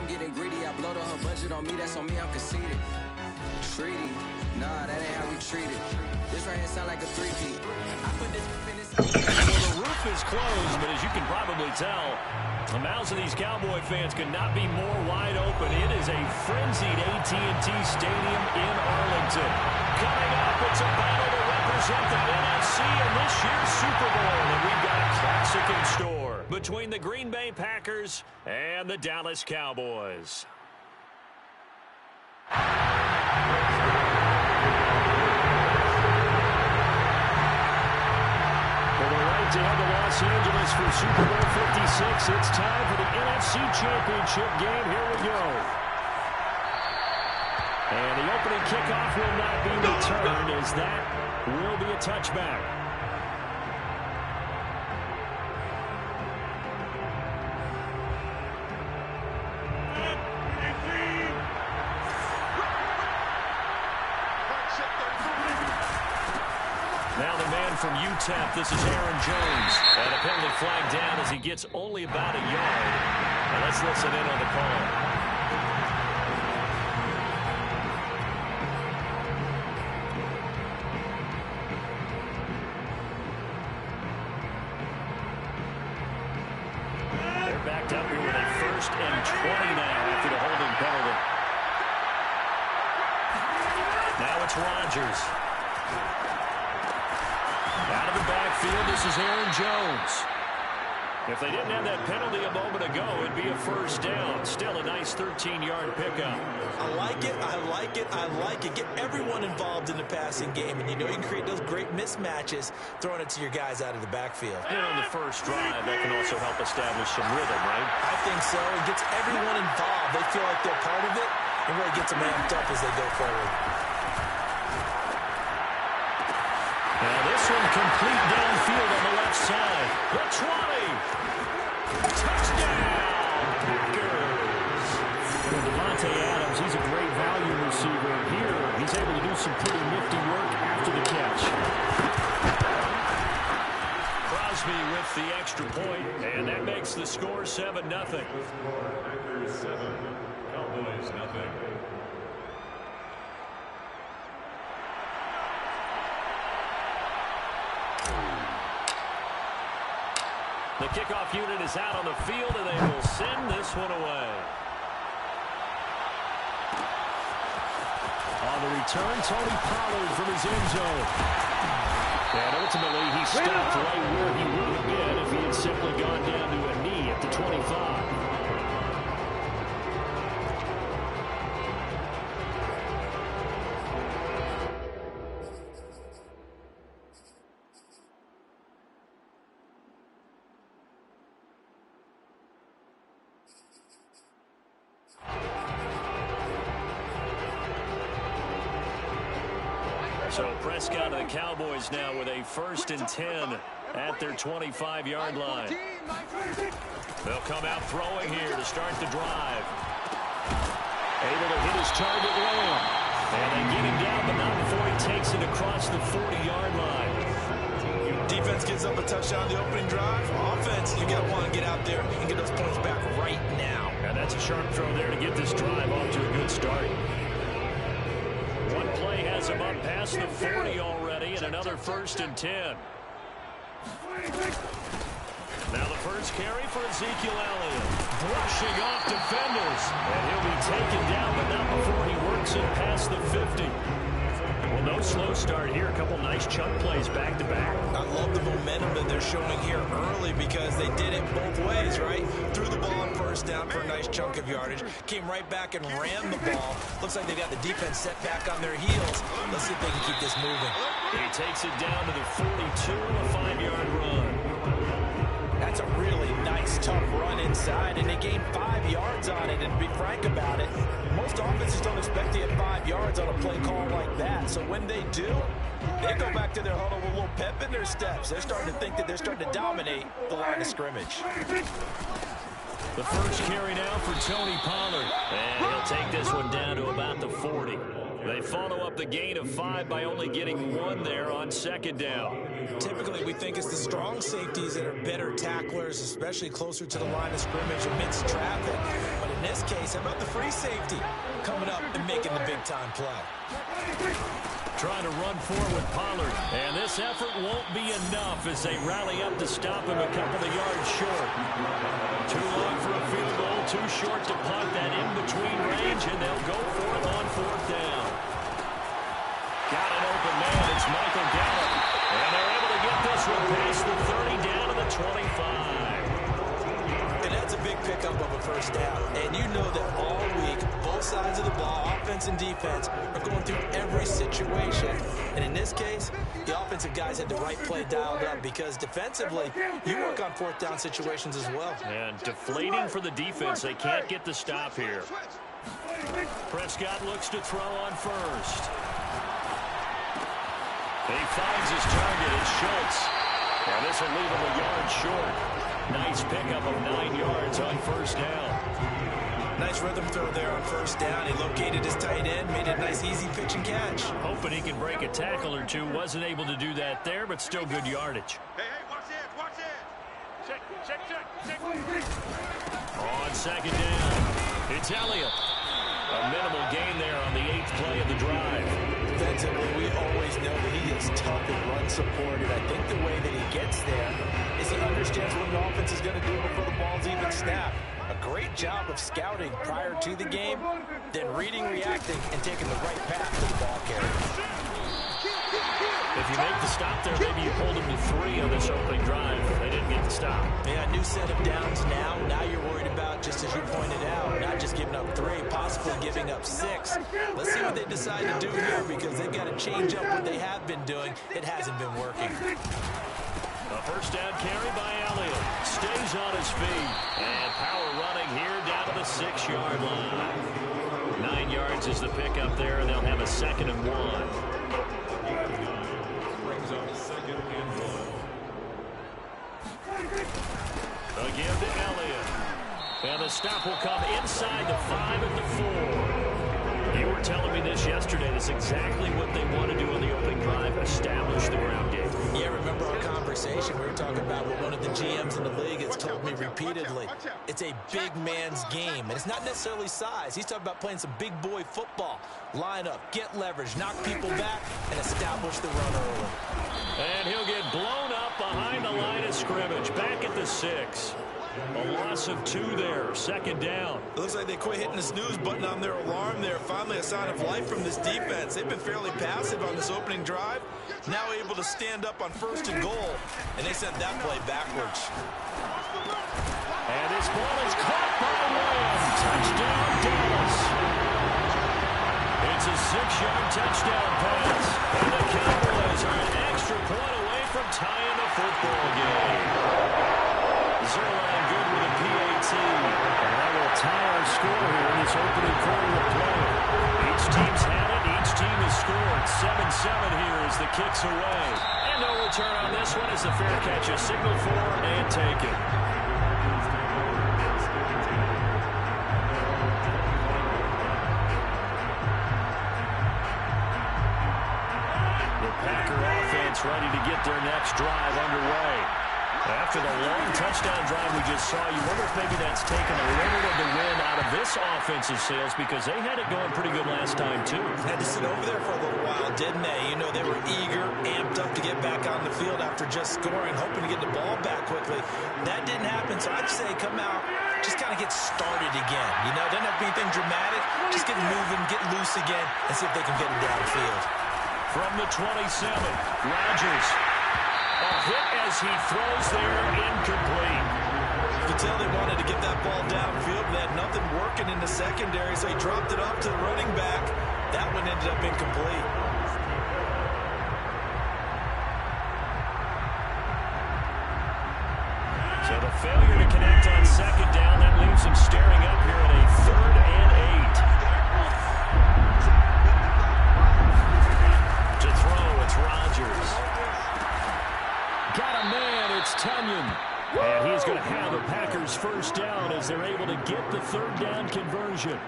I'm getting greedy. I blow to her budget on me. That's on me. I'm conceited. Treaty. Nah, that ain't how we treat it. This right here sound like a three-peat. I put this in this. Well, the roof is closed, but as you can probably tell, the mouths of these Cowboy fans could not be more wide open. It is a frenzied AT&T Stadium in Arlington. Coming up, it's a battle to represent the NFC in this year's Super Bowl, and we've got a classic in store between the Green Bay Packers and the Dallas Cowboys. To head to Los Angeles for Super Bowl 56. It's time for the NFC Championship game. Here we go. And the opening kickoff will not be returned, as that will be a touchback. Now the man from UTEP, this is Aaron Jones. And a penalty flag down as he gets only about a yard. Now let's listen in on the call. They're backed up here with a 1st and 20 now after the holding penalty. Now it's Rodgers. Out of the backfield, this is Aaron Jones. If they didn't have that penalty a moment ago, it'd be a 1st down. Still a nice 13-yard pickup. I like it, I like it, I like it. Get everyone involved in the passing game, and you know you can create those great mismatches throwing it to your guys out of the backfield. And on the first drive, that can also help establish some rhythm, right? I think so. It gets everyone involved. They feel like they're part of it, and really gets them amped up as they go forward. Now this one complete downfield on the left side. The 20. Touchdown, Packers. Devontae Adams, he's a great value receiver. Here, he's able to do some pretty nifty work after the catch. Crosby with the extra point, and that makes the score 7-0. Packers 7, Cowboys 0. The kickoff unit is out on the field, and they will send this one away. On the return, Tony Pollard from his end zone. And ultimately, he stopped right where he would have been if he had simply gone down to a knee at the 25. So Prescott and the Cowboys now with a 1st and 10 at their 25-yard line. They'll come out throwing here to start the drive. Able to hit his target, Lamb. And they get him down, but not before he takes it across the 40-yard line. Defense gives up a touchdown the opening drive. Offense, you got to want to get out there and get those points back right now. And that's a sharp throw there to get this drive off to a good start. One play has him up past the 40 already, and another 1st and 10. Now the first carry for Ezekiel Elliott. Brushing off defenders. And he'll be taken down, but not before he works it past the 50. Well, no slow start here. A couple nice chunk plays back-to-back. I love the momentum that they're showing here early because they did it both ways, right? Threw the ball on 1st down for a nice chunk of yardage. Came right back and ran the ball. Looks like they got the defense set back on their heels. Let's see if they can keep this moving. He takes it down to the 42, a 5-yard run. That's a really nice, tough run inside, and they gained 5 yards on it. And to be frank about it, most offenses don't expect to get 5 yards on a play call like that. So when they do, they go back to their huddle with a little pep in their steps. They're starting to think that they're starting to dominate the line of scrimmage. The first carry now for Tony Pollard. And he'll take this one down to about the 40. They follow up the gain of 5 by only getting 1 there on 2nd down. Typically, we think it's the strong safeties that are better tacklers, especially closer to the line of scrimmage amidst traffic. But in this this case, how about the free safety coming up and making the big-time play? Trying to run forward with Pollard. And this effort won't be enough as they rally up to stop him a couple of yards short. Too long for a field goal, too short to punt that in-between range, and they'll go for it on fourth down. Got an open man. It's Michael Gallup. And they're able to get this one past the 30 down to the 25. And that's a big pickup of a first down. And you know that all week, both sides of the ball, offense and defense, are going through every situation. And in this case, the offensive guys had the right play dialed up because defensively, you work on fourth down situations as well. And deflating for the defense. They can't get the stop here. Prescott looks to throw on first. He finds his target. It's Schultz. And this will leave him a yard short. Nice pickup of 9 yards on first down. Nice rhythm throw there on first down. He located his tight end, made it a nice, easy pitch and catch. Hoping he can break a tackle or two. Wasn't able to do that there, but still good yardage. Hey, watch it. Check. On second down, it's Elliott. A minimal gain there on the 8th play of the drive. Defensively, we always know that he is tough and run supported. I think the way that he gets there is he understands what an offense is going to do before the ball's even snapped. A great job of scouting prior to the game, then reading, reacting, and taking the right path to the ball carrier. If you make the stop there, maybe you hold them to 3 on this opening drive. They didn't get the stop. Yeah, new set of downs now. Now you're worried about, just as you pointed out, not just giving up 3, possibly giving up 6. Let's see what they decide to do here because they've got to change up what they have been doing. It hasn't been working. A first down carry by Elliott. Stays on his feet. And power running here down to the 6-yard line. 9 yards is the pickup there, and they'll have a 2nd and 1. Brings up 2nd and 1. Again to Elliott. And the stop will come inside the 5 at the 4. You were telling me this yesterday. That's exactly what they want to do on the opening drive, establish the ground game. Yeah, remember our conversation? We were talking about what one of the GMs in the league has told me repeatedly. It's a big man's game, and it's not necessarily size. He's talking about playing some big boy football. Line up, get leverage, knock people back, and establish the run early. And he'll get blown up behind the line of scrimmage. Back at the 6. A loss of 2 there. 2nd down. It looks like they quit hitting the snooze button on their alarm there. Finally a sign of life from this defense. They've been fairly passive on this opening drive. Now able to stand up on 1st and goal. And they sent that play backwards. And this ball is caught by Williams. Touchdown, Dallas. It's a 6-yard touchdown pass. And the Cowboys are an extra point away from tying the football game. Zerline good with a PAT. And that will tie our score here in this opening quarter of play. Each team's had it. Each team has scored. 7-7 here as the kick's away. And no return on this one as the fair catch is signaled for and taken. The Packer offense ready to get their next drive underway. After the long touchdown drive we just saw, you wonder if maybe that's taken a little of the wind out of this offensive sails because they had it going pretty good last time, too. Had to sit over there for a little while, didn't they? You know, they were eager, amped up to get back on the field after just scoring, hoping to get the ball back quickly. That didn't happen, so I'd say come out, just kind of get started again. You know, doesn't have to be anything dramatic. Just get moving, get loose again, and see if they can get it downfield. From the 27, Rodgers. A hit as he throws there, incomplete. You could tell they wanted to get that ball downfield, but they had nothing working in the secondary, so he dropped it off to the running back. That one ended up incomplete. So the failure to connect on 2nd down, that leaves him staring up here at a 3rd and 8. To throw, it's Rodgers. Got a man, it's Tunyon. And he's going to have the Packers first down as they're able to get the 3rd down conversion.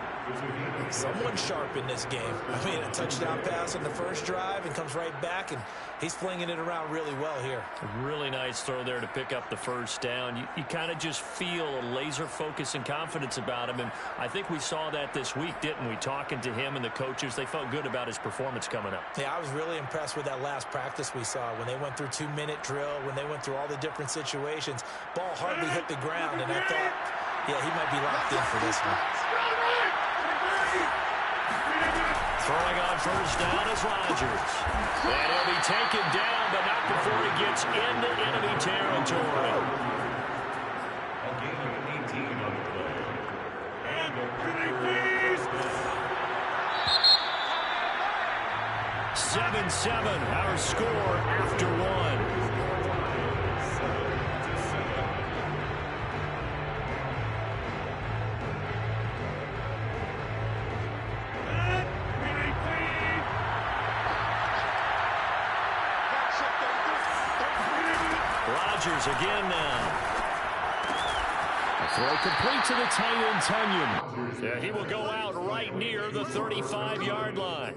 Someone sharp in this game. I mean, a touchdown pass on the first drive and comes right back, and he's flinging it around really well here. A really nice throw there to pick up the first down. You kind of just feel a laser focus and confidence about him, and I think we saw that this week, didn't we? Talking to him and the coaches, they felt good about his performance coming up. Yeah, I was really impressed with that last practice we saw when they went through 2-minute drill, when they went through all the different situations. Ball hardly hit the ground, and I thought, yeah, he might be locked in for this one. Throwing on first down is Rodgers. And he'll be taken down, but not before he gets into enemy territory. A gain of 18 on the play. And a 7-7, our score after one. Rodgers again now. A throw complete to the tight end, Tunyon. Yeah, he will go out right near the 35-yard line.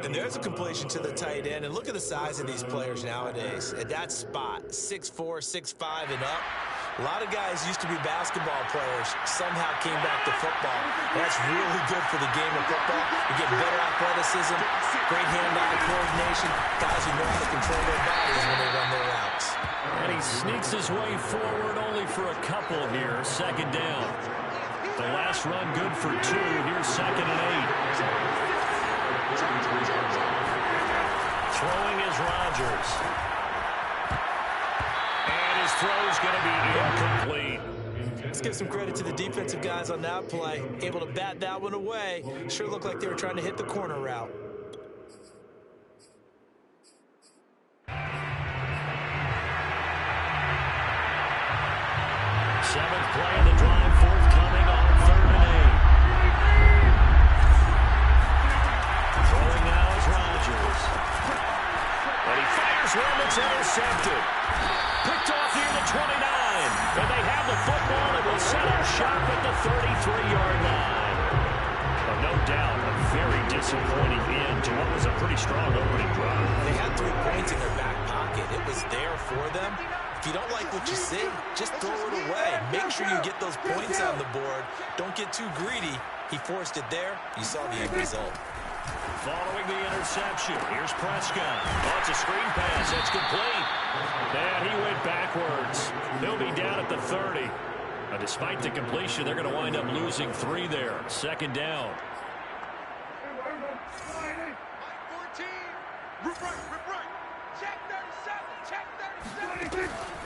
And there's a completion to the tight end. And look at the size of these players nowadays. At that spot, 6'4", 6'5", and up. A lot of guys used to be basketball players, somehow came back to football. That's really good for the game of football. You get better athleticism, great hand-eye coordination, guys who know how to control their bodies when they run their routes. And he sneaks his way forward only for a couple here. Second down. The last run good for 2. Here's 2nd and 8. Throwing is Rodgers. And his throw's going to be incomplete. Let's give some credit to the defensive guys on that play. Able to bat that one away. Sure looked like they were trying to hit the corner route. Seventh play of the drive, forthcoming on 3rd and 8. Throwing now is Rodgers. And he fires one that's intercepted. Picked off near the 29. And they have the football and will set up shop at the 33-yard line. But no doubt, a very disappointing end to what was a pretty strong opening drive. They had 3 points in their back pocket. It was there for them. If you don't like what you see, just throw it away. Make sure you get those points on the board. Don't get too greedy. He forced it there. You saw the end result. Following the interception, here's Prescott. Oh, it's a screen pass. That's complete. And he went backwards. He'll be down at the 30. Despite the completion, they're going to wind up losing 3 there. Second down.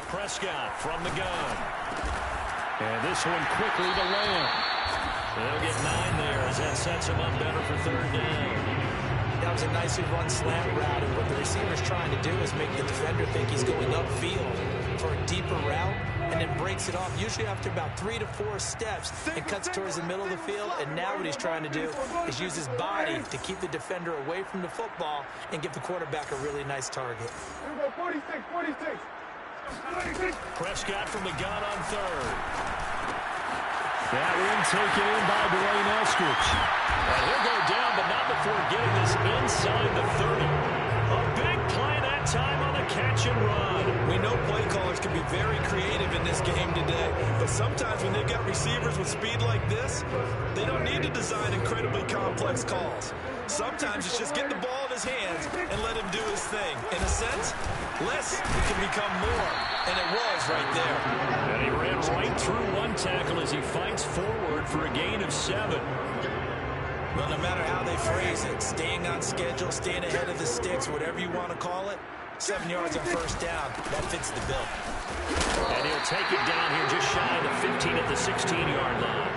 Prescott from the gun. And this one quickly to Lamb. They'll get 9 there as that sets him up better for 3rd down. That was a nicely run slant route, and what the receiver's trying to do is make the defender think he's going upfield for a deeper route, and then breaks it off, usually after about 3 to 4 steps, and cuts towards the middle of the field. And now what he's trying to do is use his body to keep the defender away from the football and give the quarterback a really nice target. 46. Prescott from the gun on 3rd. That one taken in by Dwayne Eskridge. And he'll go down, but not before getting this inside the 30. A big play that time on the catch and run. We know play callers can be very creative in this game today, but sometimes when they've got receivers with speed like this, they don't need to design incredibly complex calls. Sometimes it's just get the ball in his hands and let him do his thing. In a sense, less can become more, and it was right there. And he ran right through one tackle as he fights forward for a gain of 7. Well, no matter how they phrase it, staying on schedule, staying ahead of the sticks, whatever you want to call it, 7 yards on first down, that fits the bill. And he'll take it down here just shy of the 15 at the 16-yard line.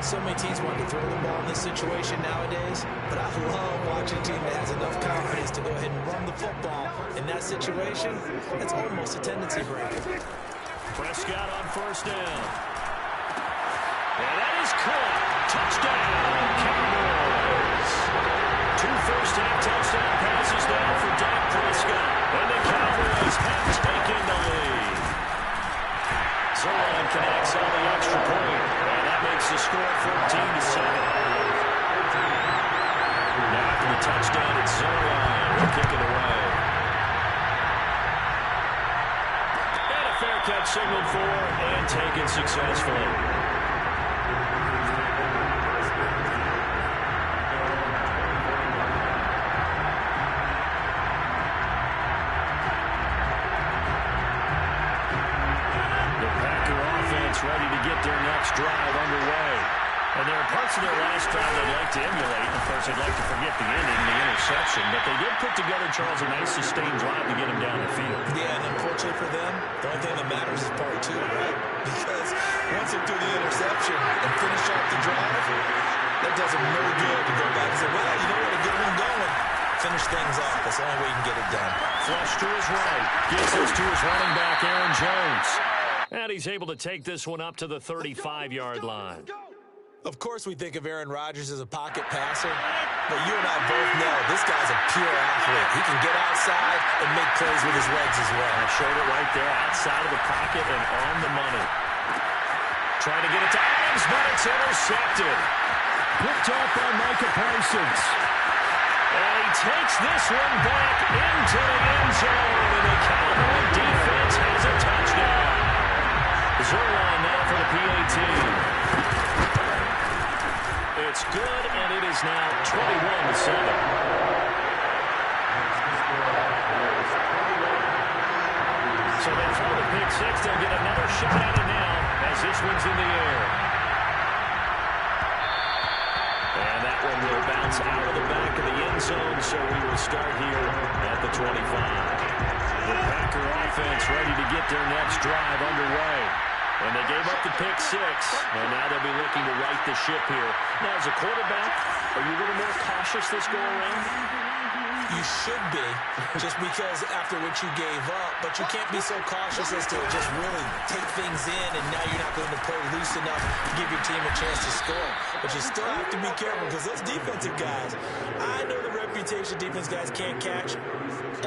So many teams want to throw the ball in this situation nowadays, but I love watching a team that has enough confidence to go ahead and run the football. In that situation, that's almost a tendency breaker. Prescott on first down. And that is caught. Touchdown, Cowboys. 2 first-half touchdown passes now for Dak Prescott. And the Cowboys have taken the lead. Zoran connects on the extra point. And that makes the score 14-7. Now after the touchdown, it's Zerline will kick it away. And a fair catch signaled for and taken successfully. Ready to get their next drive underway. And there are parts of their last drive they'd like to emulate. Of course, they'd like to forget the ending, the interception. But they did put together, Charles, a nice sustained drive to get them down the field. Yeah, and unfortunately for them, the only thing that matters is part two, right? Because once they do the interception and finish off the drive, that does them no good to go back and say, well, you know what, to get one going. Finish things off. That's the only way you can get it done. Flush to his right. Gives this to his running back, Aaron Jones. And he's able to take this one up to the 35-yard line. Of course, we think of Aaron Rodgers as a pocket passer, but you and I both know this guy's a pure athlete. He can get outside and make plays with his legs as well. I showed it right there, outside of the pocket and on the money. Trying to get it to Adams, but it's intercepted. Picked up by Micah Parsons. And he takes this one back into the end zone, and the Cowboy defense has a touchdown. Zerline now for the PAT. It's good, and it is now 21-7. So they throw the pick six. They'll get another shot at it now as this one's in the air. And that one will bounce out of the back of the end zone, so we will start here at the 25. The Packer offense ready to get their next drive underway. And they gave up the pick six, and now they'll be looking to right the ship here. Now, as a quarterback, are you a little more cautious this go-around? You should be, just because after what you gave up, but you can't be so cautious as to just really take things in, and now you're not going to play loose enough to give your team a chance to score. But you still have to be careful, because those defensive guys, I know the reputation defense guys can't catch.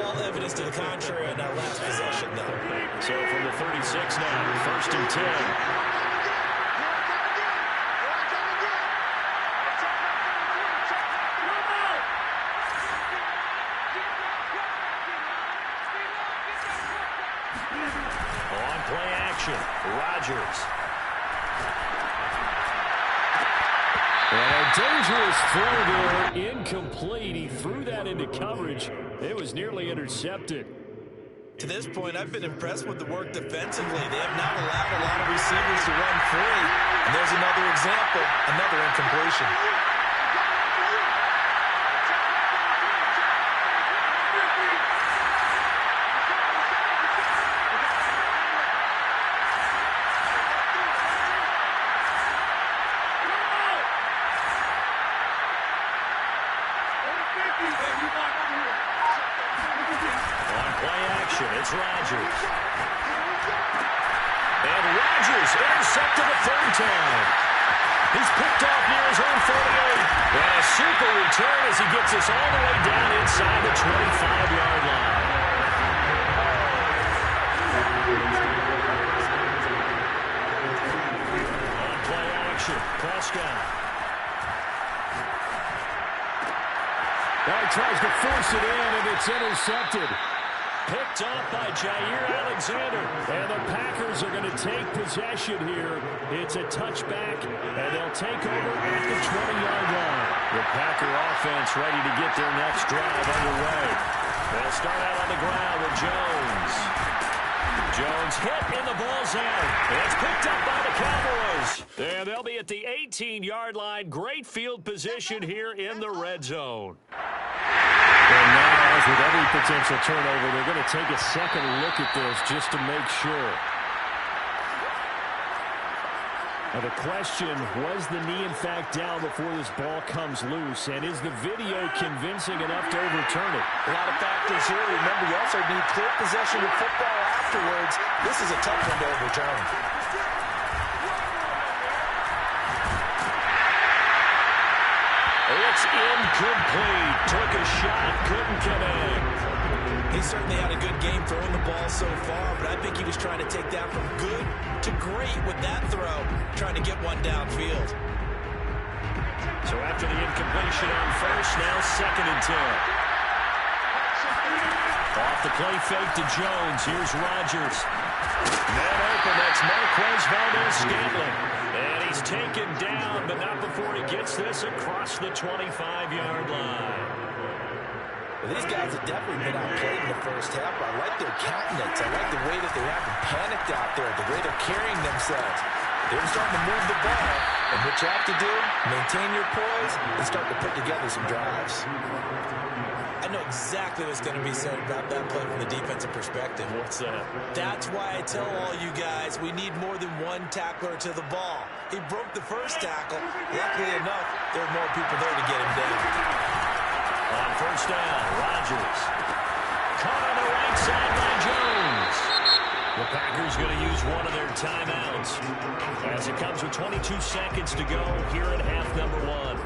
All evidence to the contrary on that last possession, though. So from the 36 now, 1st and 10. On play action, Rodgers. And a dangerous throw there, incomplete. He threw that into coverage. It was nearly intercepted. To this point, I've been impressed with the work defensively. They have not allowed a lot of receivers to run free. And there's another example, another incompletion. It's Rodgers. And Rodgers intercepted the third time. He's picked off near his own 48. And a super return as he gets us all the way down inside the 25-yard line. On play action, Prescott. Now he tries to force it in, and it's intercepted. Picked up by Jair Alexander. And the Packers are going to take possession here. It's a touchback, and they'll take over at the 20-yard line. The Packer offense ready to get their next drive underway. They'll start out on the ground with Jones. Jones hit in the ball zone. It's picked up by the Cowboys. And they'll be at the 18-yard line. Great field position here in the red zone. And now, as with every potential turnover, they're going to take a second look at this just to make sure. Now the question, was the knee in fact down before this ball comes loose? And is the video convincing enough to overturn it? A lot of factors here. Remember, you also need clear possession of football afterwards. This is a tough one to overturn. It's incomplete. Took a shot, couldn't connect. He certainly had a good game throwing the ball so far, but I think he was trying to take that from good to great with that throw, trying to get one downfield. completion on first, now 2nd and 10. Off the play fake to Jones. Here's Rodgers. Man open, that's Marquez Valdez-Scantling. And he's taken down, but not before he gets this across the 25-yard line. Well, these guys have definitely been outplayed in the first half. I like their countenance. I like the way that they haven't panicked out there, the way they're carrying themselves. They're starting to move the ball. And what you have to do, maintain your poise and start to put together some drives. I know exactly what's going to be said about that play from the defensive perspective. What's that? That's why I tell all you guys we need more than one tackler to the ball. He broke the first tackle. Luckily enough, there are more people there to get him down. On first down, Rodgers. Caught on the right side by Jones. The Packers going to use one of their timeouts as it comes with 22 seconds to go here at half number 1.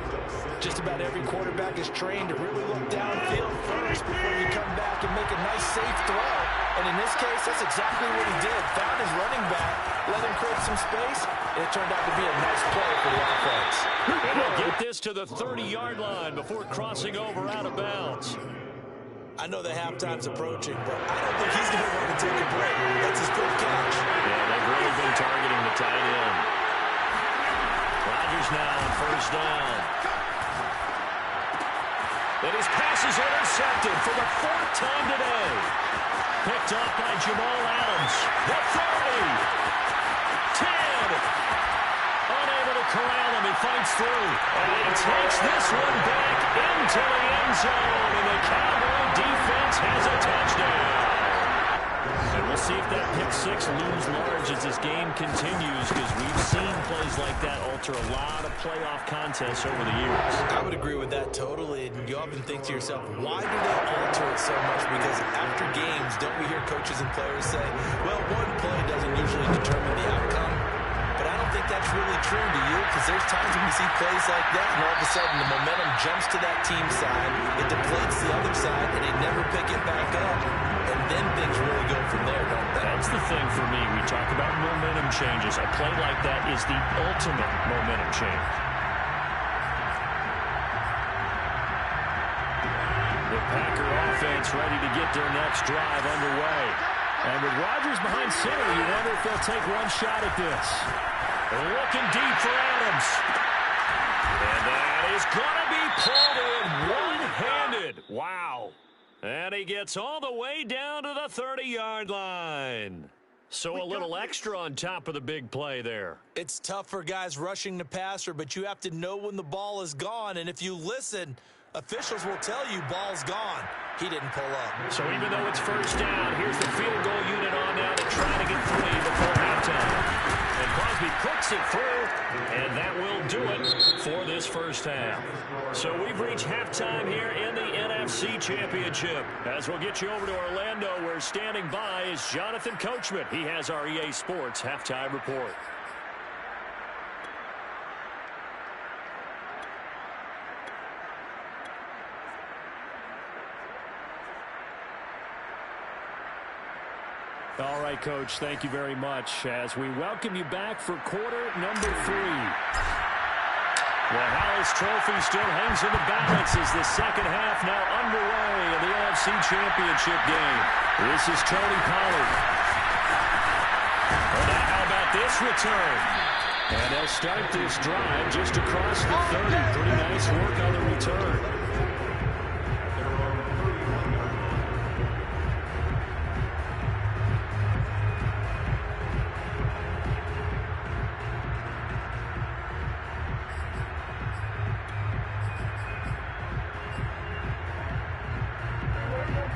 Just about every quarterback is trained to really look downfield first before you come back and make a nice, safe throw. And in this case, that's exactly what he did. Found his running back, let him create some space, and it turned out to be a nice play for the offense. And he'll get this to the 30-yard line before crossing over out of bounds. I know the halftime's approaching, but I don't think he's going to want to take a break. That's his first catch. Yeah, they've really been targeting the tight end. Rodgers now on first down. And his pass is intercepted for the 4th time today. Picked up by Jamal Adams. The 30. 10. Unable to corral him. He fights through. And he takes this one back into the end zone. And the Cowboy defense has a touchdown. And we'll see if that pick 6 looms large as this game continues, because we've seen plays like that alter a lot of playoff contests over the years. I would agree with that totally. And you often think to yourself, why do they alter it so much? Because after games, don't we hear coaches and players say, well, one play doesn't usually determine the outcome. But I don't think that's really true to you, because there's times when we see plays like that, and all of a sudden the momentum jumps to that team side, it deflates the other side, and they never pick it back up. And then things really go from there, don't they? That's the thing for me. We talk about momentum changes. A play like that is the ultimate momentum change. The Packer offense ready to get their next drive underway. And with Rodgers behind center, you wonder if they'll take one shot at this. Looking deep for Adams. And that is going to be pulled in one-handed. Wow. And he gets all the way down to the 30-yard line. So a little extra on top of the big play there. It's tough for guys rushing the passer, but you have to know when the ball is gone. And if you listen, officials will tell you ball's gone. He didn't pull up. So even though it's first down, here's the field goal unit on now to try to get 3 before halftime. And Crosby puts it through, and that will do it for this first half. So we've reached halftime here in the NFC Championship. As we'll get you over to Orlando, where standing by is Jonathan Coachman. He has our EA Sports halftime report. All right, Coach, thank you very much as we welcome you back for quarter number 3. The Hallis Trophy still hangs in the balance as the second half now underway in the NFC Championship game. This is Tony Pollard. Well, now how about this return? And they'll start this drive just across the 30. Pretty nice work on the return.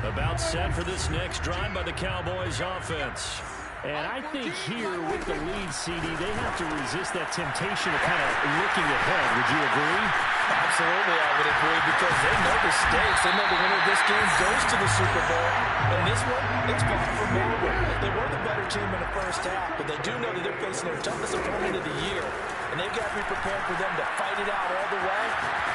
About set for this next drive by the Cowboys offense. And I think here with the lead, CD, they have to resist that temptation of kind of looking ahead. Would you agree? Absolutely, I would agree, because they know the stakes. They know the winner of this game goes to the Super Bowl. And this one, it's far from over. They were the better team in the first half, but they do know that they're facing their toughest opponent of the year. and they've got to be prepared for them to fight it out all the way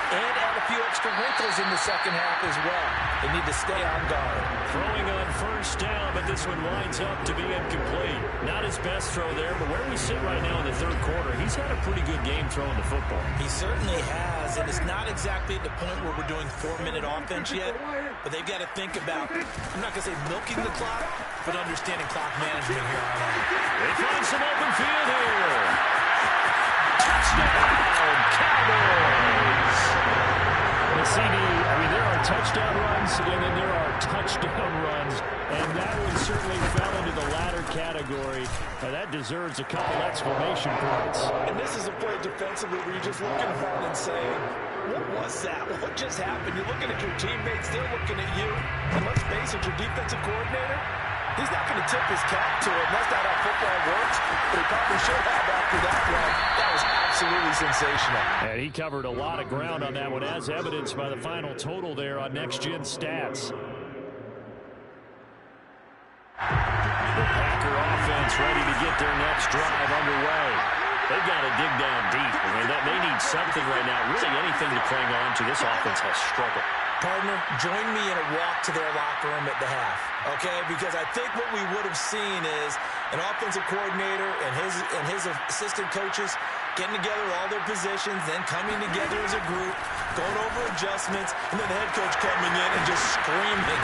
and add a few extra wrinkles in the second half as well. They need to stay on guard. Throwing on first down, but this one winds up to be incomplete. Not his best throw there, but where we sit right now in the third quarter, he's had a pretty good game throwing the football. He certainly has, and it's not exactly at the point where we're doing 4-minute offense yet, but they've got to think about, I'm not going to say milking the clock, but understanding clock management here on out. They find some open field here. Touchdown, Cowboys! The CD, I mean, there are touchdown runs, and then there are touchdown runs, and that one certainly fell into the latter category. Now, that deserves a couple exclamation points. And this is a play defensively where you're just looking around and saying, what was that? What just happened? You're looking at your teammates, they're looking at you, and let's face it, your defensive coordinator, he's not going to tip his cap to it. That's not how football works, but he probably should have after that one. That was absolutely sensational. And he covered a lot of ground on that one, as evidenced by the final total there on Next Gen Stats. The Packer offense ready to get their next drive underway. They've got to dig down deep. I mean, they need something right now, really anything to cling on to. This offense has struggled. Partner, join me in a walk to their locker room at the half, okay? Because I think what we would have seen is an offensive coordinator and his assistant coaches getting together all their positions, then coming together as a group, going over adjustments, and then the head coach coming in and just screaming,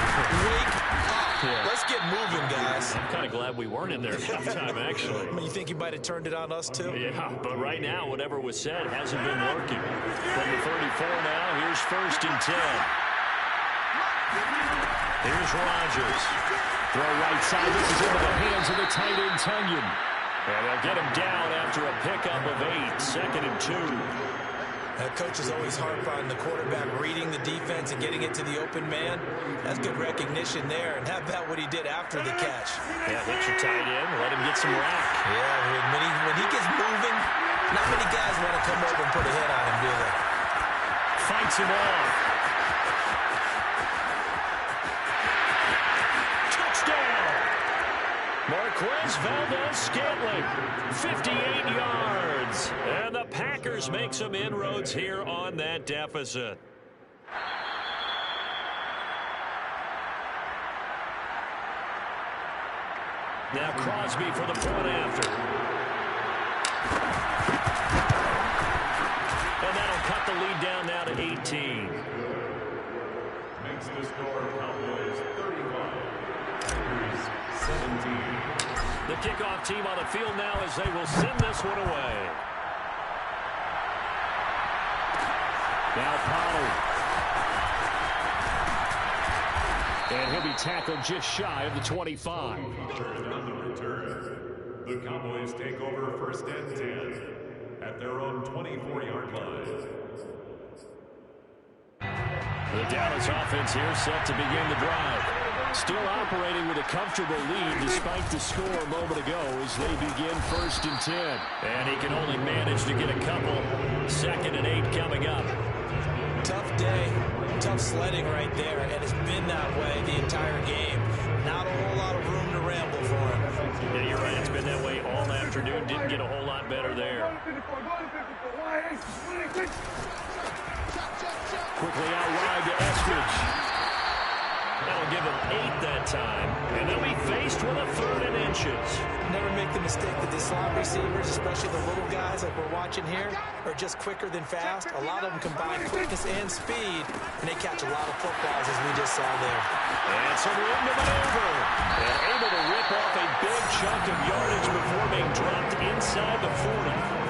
wake up. Yeah. Let's get moving, guys. I'm kind of glad we weren't in there at halftime, actually. I mean, you think he might have turned it on us, too? Yeah, but right now, whatever was said hasn't been working. From the 34 now, here's 1st and 10. Here's Rodgers. Throw right side. This is into the hands of the tight end, Tunyon. And they'll get him down after a pickup of 8. 2nd and 2. Coaches always harp on the quarterback reading the defense and getting it to the open man. That's good recognition there. And how about what he did after the catch? Yeah, hit your tight end. Let him get some rack. Yeah, when he gets moving, not many guys want to come over and put a hit on him, do they? Fights him off. Marquez Valdez-Scantling, 58 yards. And the Packers make some inroads here on that deficit. Now Crosby for the point after. And that'll cut the lead down now to 18. Makes the score Cowboys 35. Packers 17. The kickoff team on the field now as they will send this one away. Now Pollard. And he'll be tackled just shy of the 25. On the return, the Cowboys take over 1st and 10 at their own 24-yard line. The Dallas offense here set to begin the drive. Still operating with a comfortable lead despite the score a moment ago as they begin 1st and 10. And he can only manage to get a couple. 2nd and 8 coming up. Tough day, tough sledding right there, and it's been that way the entire game. Not a whole lot of room to ramble for him. Yeah, you're right. It's been that way all afternoon. Didn't get a whole lot better there. Quickly out wide to Eskridge. That'll give him 8 that time. And they'll be faced with a 3rd and inches. Never make the mistake that the slot receivers, especially the little guys like we're watching here, are just quicker than fast. A lot of them combine quickness and speed, and they catch a lot of footballs as we just saw there. And some room to maneuver. And able to rip off a big chunk of yardage before being dropped inside the 40.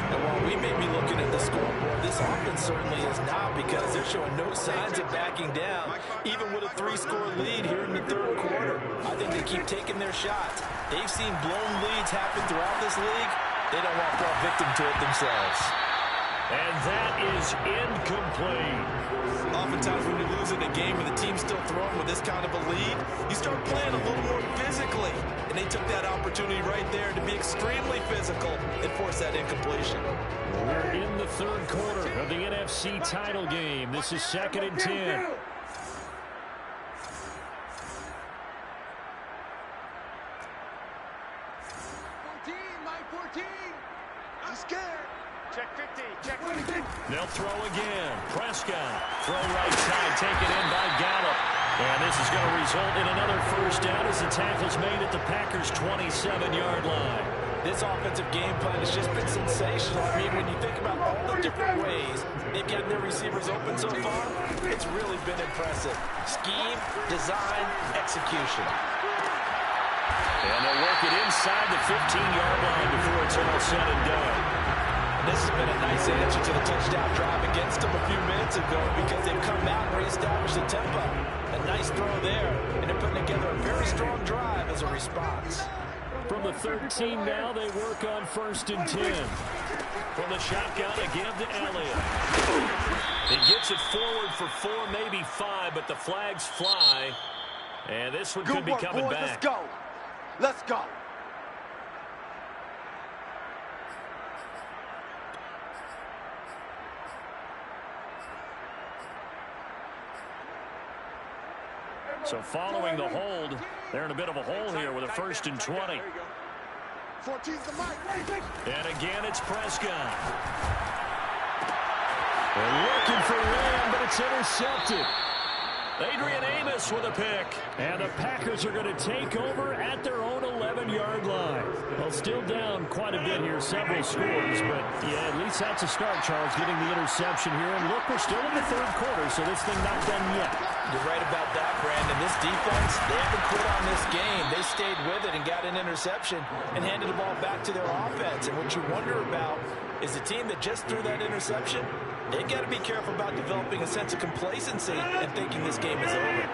And while we may be looking at the scoreboard, this offense certainly is not, because they're showing no signs of backing down, even with a 3-score lead here in the 3rd quarter. I think they keep taking their shots. They've seen blown leads happen throughout this league. They don't want to fall victim to it themselves. And that is incomplete. Oftentimes when you lose in a game and the team's still throwing with this kind of a lead, you start playing a little more physically. And they took that opportunity right there to be extremely physical and force that incompletion. We're in the 3rd quarter of the NFC title game. This is 2nd and 10. 14, I'm scared. They'll throw again. Prescott. Throw right side. Taken in by Gallup. And this is going to result in another first down as the tackle's made at the Packers' 27-yard line. This offensive game plan has just been sensational. I mean, when you think about all the different ways they've gotten their receivers open so far, it's really been impressive. Scheme, design, execution. And they'll work it inside the 15-yard line before it's all said and done. And this has been a nice answer to the touchdown drive against them a few minutes ago because they've come out and reestablished the tempo. A nice throw there, and they're putting together a very strong drive as a response. From the 13 now, they work on 1st and 10. From the shotgun, a give to Elliott. He gets it forward for 4, maybe 5, but the flags fly. And this one could be coming back. Let's go. Let's go. So following the hold, they're in a bit of a hole here with a 1st and 20. 14's the mic. And again, it's Prescott. They're looking for Lamb, but it's intercepted. Adrian Amos with a pick. And the Packers are going to take over at their own 11-yard line. Well, still down quite a bit here, several scores, but yeah, at least that's a start, Charles, getting the interception here. And look, we're still in the 3rd quarter, so this thing not done yet. You're right about that, Brandon. This defense, they haven't quit on this game. They stayed with it and got an interception and handed the ball back to their offense. And what you wonder about is the team that just threw that interception, they got to be careful about developing a sense of complacency and thinking this game is over.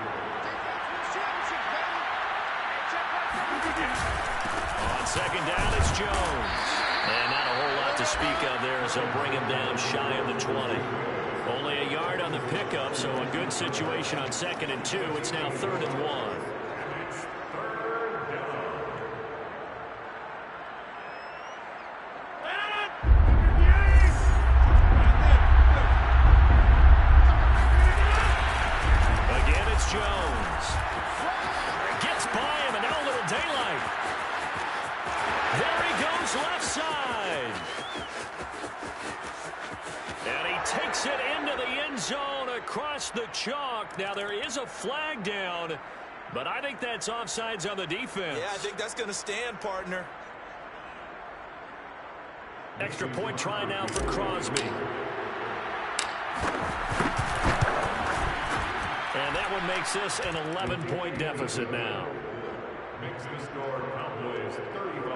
On 2nd down, it's Jones. And not a whole lot to speak of there as they'll bring him down shy of the 20. Only a yard on the pickup, so a good situation on 2nd and 2. It's now 3rd and 1. Again, it's Jones. Gets by him, and now a little daylight. There he goes left side. And he takes it into the end zone across the chalk. Now, there is a flag down, but I think that's offsides on the defense. Yeah, I think that's going to stand, partner. Extra point try now for Crosby. And that one makes this an 11-point deficit now. Makes the score Cowboys 35,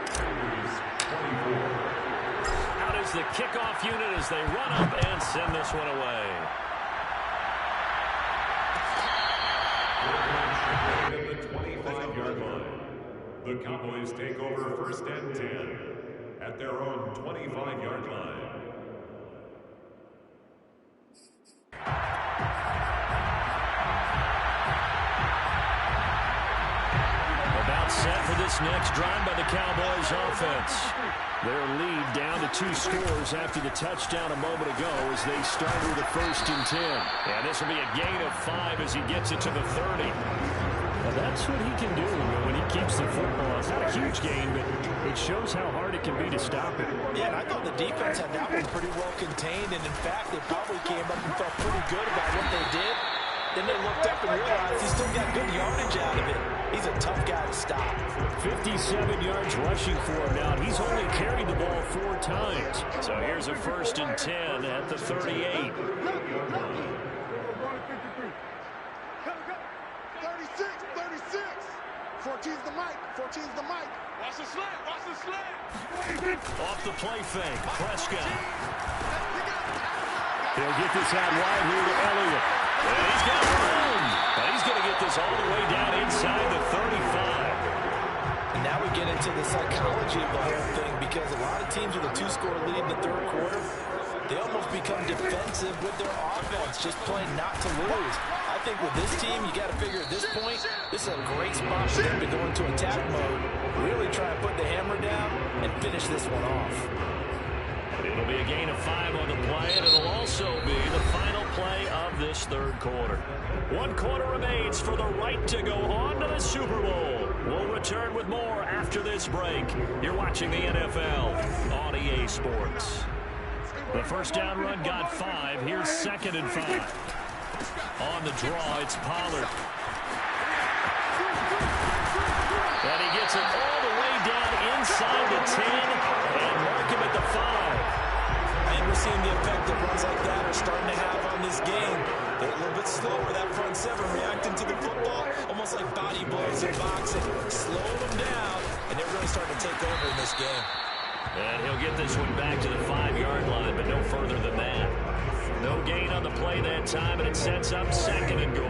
Cowboys 24. Out is the kickoff unit as they run up and send this one away. At the 25-yard line, the Cowboys take over 1st and 10 at their own 25-yard line. About set for this next drive by the Cowboys offense. Their lead down to 2 scores after the touchdown a moment ago as they start with a 1st and 10. And this will be a gain of 5 as he gets it to the 30. Well, that's what he can do when he keeps the football. It's not a huge gain, but it shows how hard it can be to stop it. Yeah, and I thought the defense had that one pretty well contained, and in fact, they probably came up and felt pretty good about what they did. Then they looked up and realized he still got good yardage out of it. He's a tough guy to stop. 57 yards rushing for him now. He's only carried the ball 4 times. So here's a 1st and 10 at the 38. 14's the mic. 14's the mic. Watch the slant. Watch the slant. Off the play fake. Prescott. He'll get this out wide here to Elliott. And he's got room. But he's going to get this all the way down inside the 35. And now we get into the psychology of the whole thing because a lot of teams with a 2-score lead in the 3rd quarter, they almost become defensive with their offense, just playing not to lose. I think with this team, you got to figure at this point, this is a great spot for them to go into attack mode, really try and put the hammer down and finish this one off. It'll be a gain of 5 on the play, and it'll also be the final play of this 3rd quarter. 1 quarter remains for the right to go on to the Super Bowl. We'll return with more after this break. You're watching the NFL on EA Sports. The first down run got 5. Here's 2nd and 5. On the draw, it's Pollard. And he gets it all the way down inside the 10 and mark him at the 5. And we're seeing the effect that runs like that are starting to have on this game. They're a little bit slower, that front 7, reacting to the football, almost like body blows in boxing. Slow them down, and they're really starting to take over in this game. And he'll get this one back to the 5-yard line, but no further than that. No gain on the play that time, and it sets up 2nd and goal.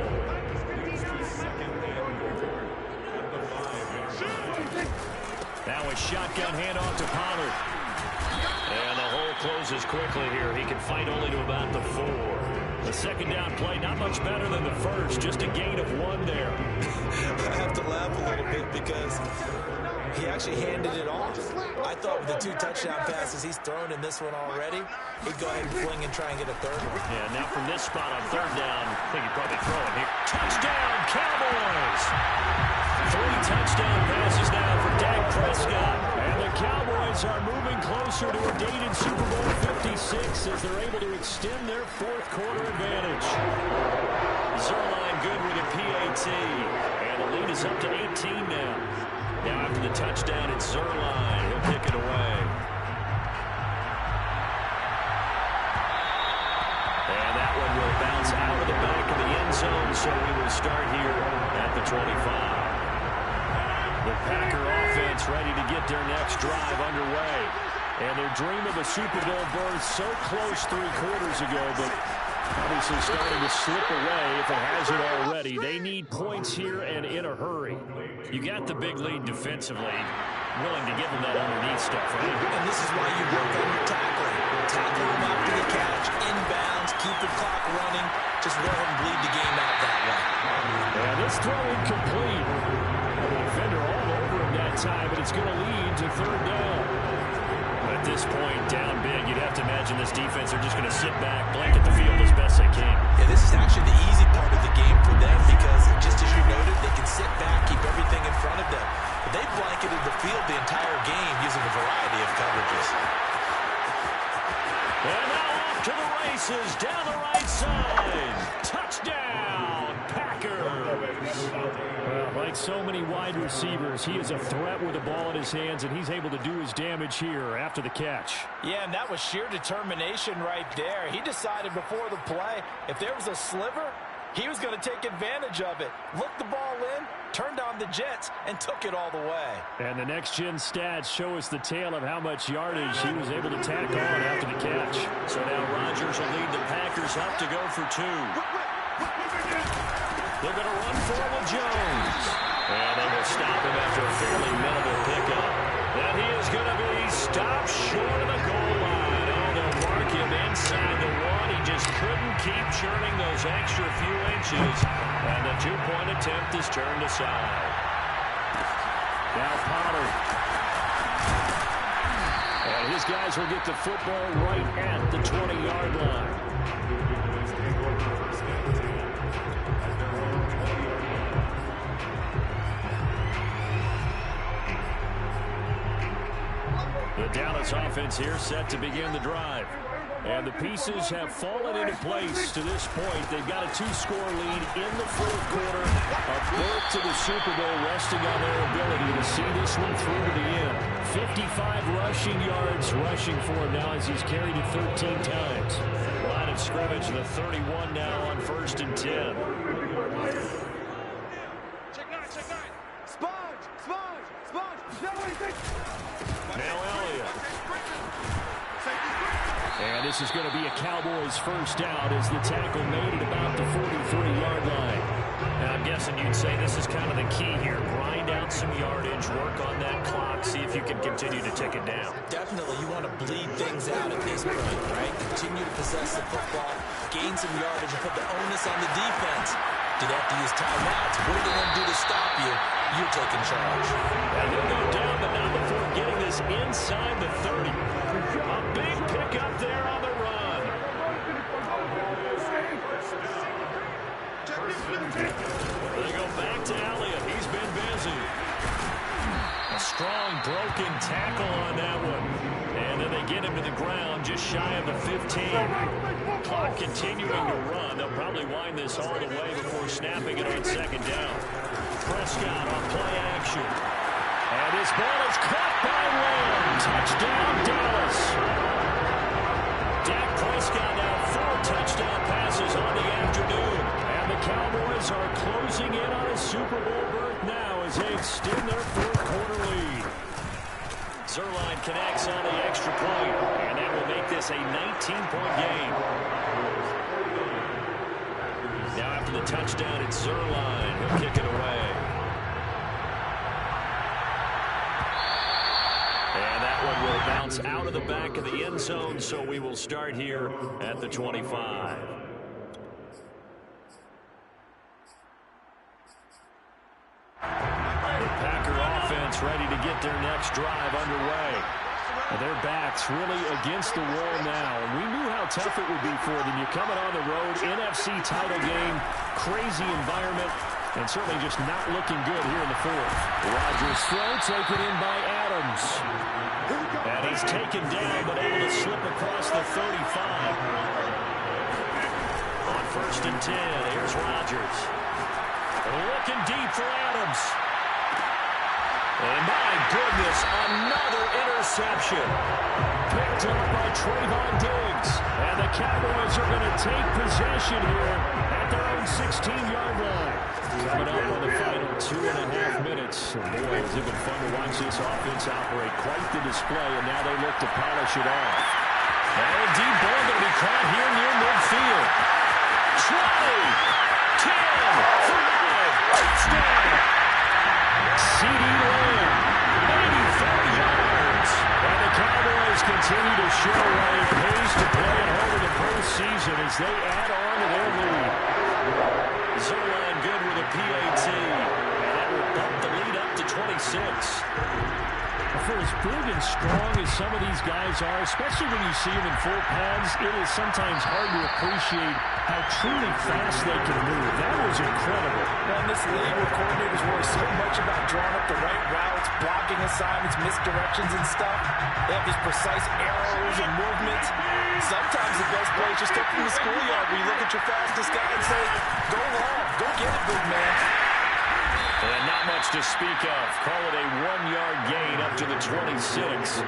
Now a shotgun handoff to Pollard. And the hole closes quickly here. He can fight only to about the 4. The 2nd down play, not much better than the first. Just a gain of 1 there. I have to laugh a little bit because he actually handed it off. I thought with the 2 touchdown passes he's thrown in this one already, he'd go ahead and fling and try and get a 3rd one. Yeah, now from this spot on 3rd down, I think he'd probably throw it here. Touchdown, Cowboys! 3 touchdown passes now for Dak Prescott. And the Cowboys are moving closer to a dated Super Bowl 56 as they're able to extend their 4th quarter advantage. Zerline good with a PAT. And the lead is up to 18 now. Now after the touchdown, it's Zerline. He'll kick it away. And that one will bounce out of the back of the end zone, so we will start here at the 25. The Packer offense ready to get their next drive underway. And their dream of a Super Bowl berth so close 3 quarters ago, but obviously starting to slip away if it hasn't already. They need points here and in a hurry. You got the big lead defensively. Willing to give them that underneath stuff, right? And this is why you work on your tackling. Tackle them after the catch, inbounds, keep the clock running. Just let them bleed the game out that way. And this throw incomplete. The defender all over him that time, but it's going to lead to 3rd down. At this point, down big, you'd have to imagine this defense are just going to sit back, blanket the field as best they can. Yeah, this is actually the easy part of the game for them because, just as you noted, they can sit back, keep everything in front of them. But they blanketed the field the entire game using a variety of coverages. And now off to the races, down the right side. Touchdown, Packers. Well, like so many wide receivers, he is a threat with the ball in his hands, and he's able to do his damage here after the catch. Yeah, and that was sheer determination right there. He decided before the play, if there was a sliver, he was going to take advantage of it. Looked the ball in, turned on the jets, and took it all the way. And the next-gen stats show us the tale of how much yardage he was able to tack on after the catch. So now Rodgers will lead the Packers up to go for 2. They're going to run for with Jones. And they will stop him after a fairly minimal pickup. And he is going to be stopped short of the goal line. Oh, they'll mark him inside the 1. He just couldn't keep churning those extra few inches. And the 2-point attempt is turned aside. Now Pollard. And his guys will get the football right at the 20-yard line. The Dallas offense here set to begin the drive. And the pieces have fallen into place to this point. They've got a 2-score lead in the 4th quarter. A berth to the Super Bowl resting on their ability to see this one through to the end. 55 rushing yards rushing for him now as he's carried it 13 times. Line of scrimmage, the 31 now on 1st and 10. Check 9, check 9. Sponge. Now Elliott. And this is going to be a Cowboys first down as the tackle made at about the 43-yard line. Now I'm guessing you'd say this is kind of the key here. Grind out some yardage, work on that clock, see if you can continue to tick it down. Definitely, you want to bleed things out at this point, right? Continue to possess the football, gain some yardage, and put the onus on the defense. Do they have to use timeouts? What are they going to do to stop you? You're taking charge. And they'll go down, but not before getting this inside the 30. A big pickup there on the run. They go back to Elliott. He's been busy. A strong broken tackle on that one. And then they get him to the ground just shy of the 15. Clock continuing to run. They'll probably wind this all the way before snapping it on second down. Prescott on play action. And this ball is caught by Lamb. Touchdown, Dallas. Dak Prescott now 4 touchdown passes on the afternoon. And the Cowboys are closing in on a Super Bowl berth now as they extend their fourth-quarter lead. Zerline connects on the extra point, and that will make this a 19-point game. Now after the touchdown, it's Zerline. He'll kick it away. And that one will bounce out of the back of the end zone, so we will start here at the 25. Ready to get their next drive underway. Their backs really against the wall now. And we knew how tough it would be for them. You're coming on the road, NFC title game, crazy environment, and certainly just not looking good here in the fourth. Rodgers throw taken in by Adams. And he's taken down, but able to slip across the 35. On 1st and 10, here's Rodgers. Looking deep for Adams. And my goodness, another interception. Picked up by Trayvon Diggs. And the Cowboys are going to take possession here at their own 16-yard line. Coming up on the final 2.5 minutes. And boy, has it been fun to watch this offense operate. Quite the display, and now they look to polish it off. And a deep ball going to be caught here near midfield. 20, 10, 5, touchdown. C.D. Lamb, 84 yards. And the Cowboys continue to show why it pays to play at home in the postseason as they add on to their lead. Zerline good with a PAT. And that will bump the lead up to 26. For as big and strong as some of these guys are, especially when you see them in full pads, it is sometimes hard to appreciate how truly fast they can move. That was incredible. Well, in this league where coordinators worry so much about drawing up the right routes, blocking assignments, misdirections and stuff, they have these precise arrows and movements. Sometimes the best play is just up from the schoolyard where you look at your fastest guy and say, go long, go get it, big man. And not much to speak of. Call it a 1-yard gain up to the 26.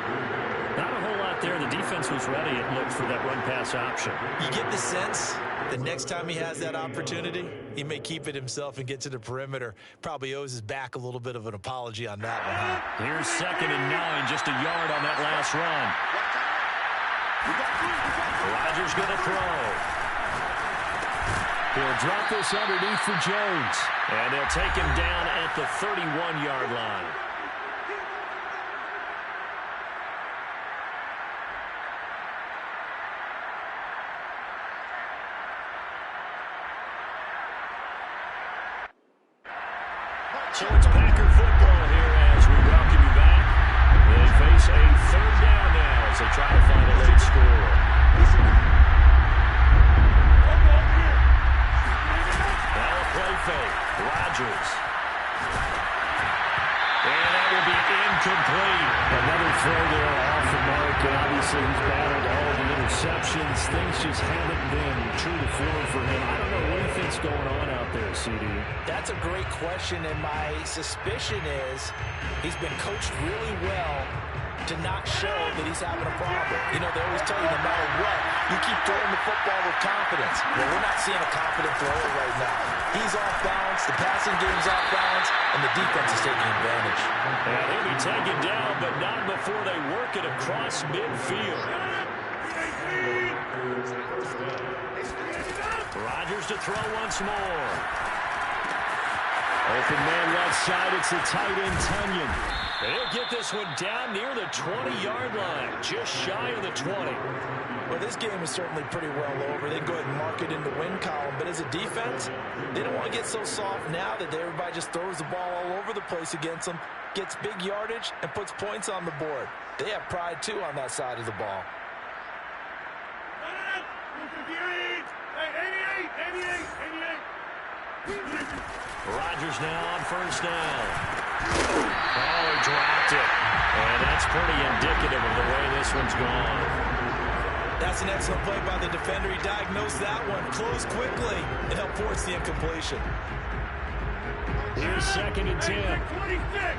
Not a whole lot there. The defense was ready, it looked, for that run-pass option. You get the sense the next time he has that opportunity, he may keep it himself and get to the perimeter. Probably owes his back a little bit of an apology on that one. Huh? Here's 2nd and 9, just a yard on that last run. Rodgers going to throw. He'll drop this underneath for Jones. And they'll take him down at the 31-yard line. So it's Packer football here as we welcome you back. They face a 3rd down now as they try to find a late score. Play fake. Rodgers. And that will be incomplete. Another throw there off the mark. And obviously he's battled all of the interceptions. Things just haven't been true to form for him. I don't know what he thinks going on out there, CD. That's a great question, and my suspicion is he's been coached really well to not show that he's having a problem. You know, they always tell you no matter what, you keep throwing the football with confidence. Well, we're not seeing a confident thrower right now. He's off balance, the passing game's off balance, and the defense is taking advantage. And he'll be taken down, but not before they work it across midfield. Rodgers to throw once more. Open man left side, it's the tight end Tunyon. He'll get this one down near the 20-yard line, just shy of the 20. Well, this game is certainly pretty well over. They can go ahead and mark it in the win column. But as a defense, they don't want to get so soft now that everybody just throws the ball all over the place against them, gets big yardage, and puts points on the board. They have pride, too, on that side of the ball. Rodgers now on 1st down. Oh, he dropped it. And that's pretty indicative of the way this one's gone. That's an excellent play by the defender. He diagnosed that one, closed quickly, and helped force the incompletion. Here's 2nd and 10. 26.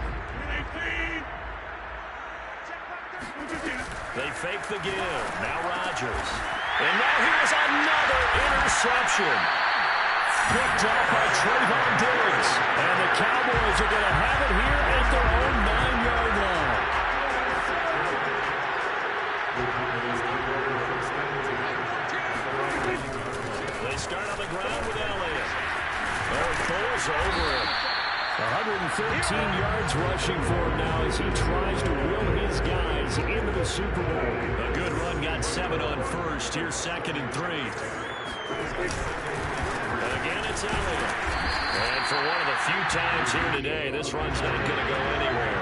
They fake the give. Now Rodgers. And now here's another interception. Picked up by Trayvon Diggs. And the Cowboys are going to have it here at their own 9-yard line. They start on the ground with Elliott. There goes over it. 113 yards rushing for him now as he tries to will his guys into the Super Bowl. A good run, got 7 on first. Here's 2nd and 3. Again, it's Elliott. And for one of the few times here today, this run's not going to go anywhere.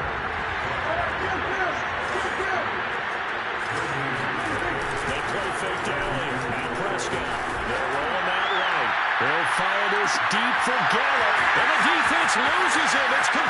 They play fake to Elliott. Now Prescott. They're rolling that right. They'll follow this deep for Gallup. And the defense loses him. It's complete.